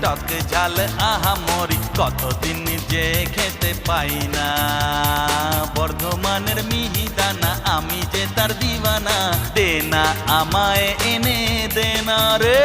টক ঝাল আহামরি কতদিন যে খেতে পাই না। বর্ধমানের মিহিদানা আমি যে তার দিওয়ানা, দে না আমায় এনে দে না রে।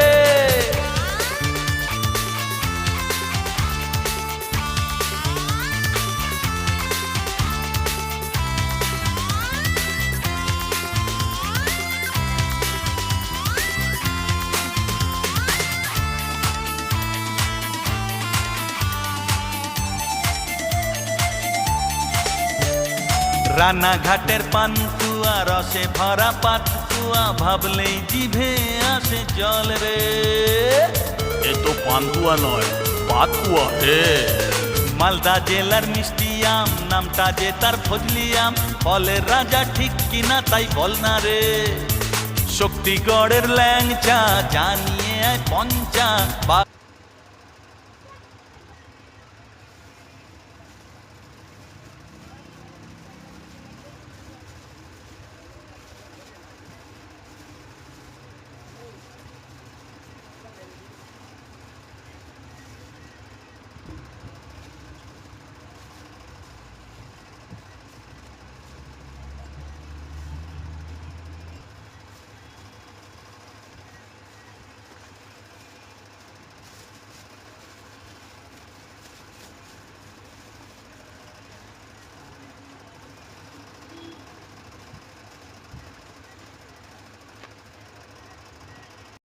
রানাঘাটের পান্তুয়া রসে ভরা পাতুয়া ভাবলেই জিভে আসে জল রে। এ তো পান্তুয়া নয়, পাতুয়া হে। মালদা জেলার মিষ্টি আম নামটা যে তার ফজলি আম, ফলের রাজা ঠিক কিনা তাই বল না রে। শক্তিগড়ের ল্যাংচা জানিয়ে আয় পঞ্চা।